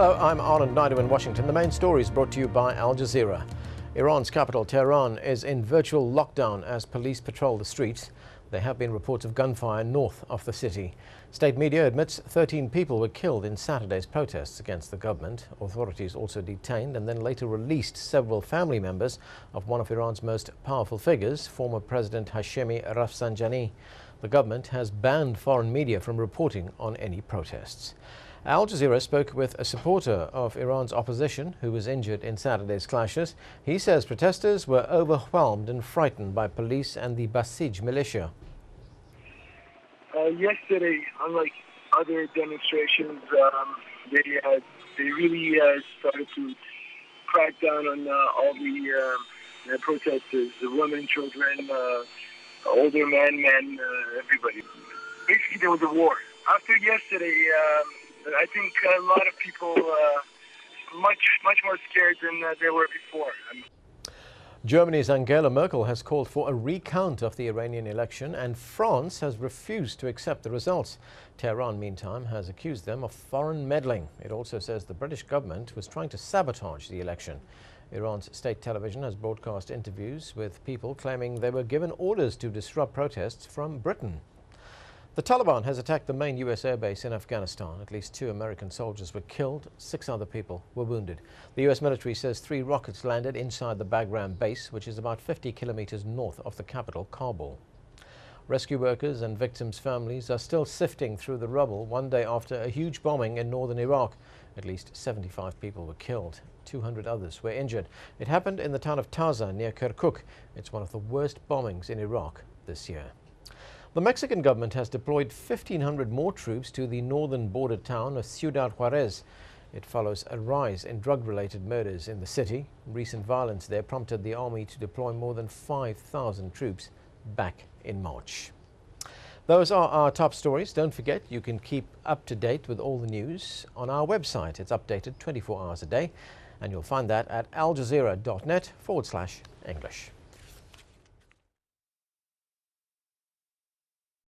Hello, I'm Anand Naidu in Washington. The main story is brought to you by Al Jazeera. Iran's capital, Tehran, is in virtual lockdown as police patrol the streets. There have been reports of gunfire north of the city. State media admits 13 people were killed in Saturday's protests against the government. Authorities also detained and then later released several family members of one of Iran's most powerful figures, former President Hashemi Rafsanjani. The government has banned foreign media from reporting on any protests. Al Jazeera spoke with a supporter of Iran's opposition who was injured in Saturday's clashes. He says protesters were overwhelmed and frightened by police and the Basij militia. Yesterday, unlike other demonstrations, they really started to crack down on all the protesters, the women, children, older men, everybody. Basically, there was a war. After yesterday, I think a lot of people much more scared than they were before. Germany's Angela Merkel has called for a recount of the Iranian election, and France has refused to accept the results. Tehran, meantime, has accused them of foreign meddling. It also says the British government was trying to sabotage the election. Iran's state television has broadcast interviews with people claiming they were given orders to disrupt protests from Britain. The Taliban has attacked the main U.S. airbase in Afghanistan. At least 2 American soldiers were killed. 6 other people were wounded. The U.S. military says 3 rockets landed inside the Bagram base, which is about 50 kilometers north of the capital, Kabul. Rescue workers and victims' families are still sifting through the rubble 1 day after a huge bombing in northern Iraq. At least 75 people were killed. 200 others were injured. It happened in the town of Taza near Kirkuk. It's one of the worst bombings in Iraq this year. The Mexican government has deployed 1,500 more troops to the northern border town of Ciudad Juarez. It follows a rise in drug-related murders in the city. Recent violence there prompted the army to deploy more than 5,000 troops back in March. Those are our top stories. Don't forget, you can keep up to date with all the news on our website. It's updated 24 hours a day, and you'll find that at aljazeera.net/English.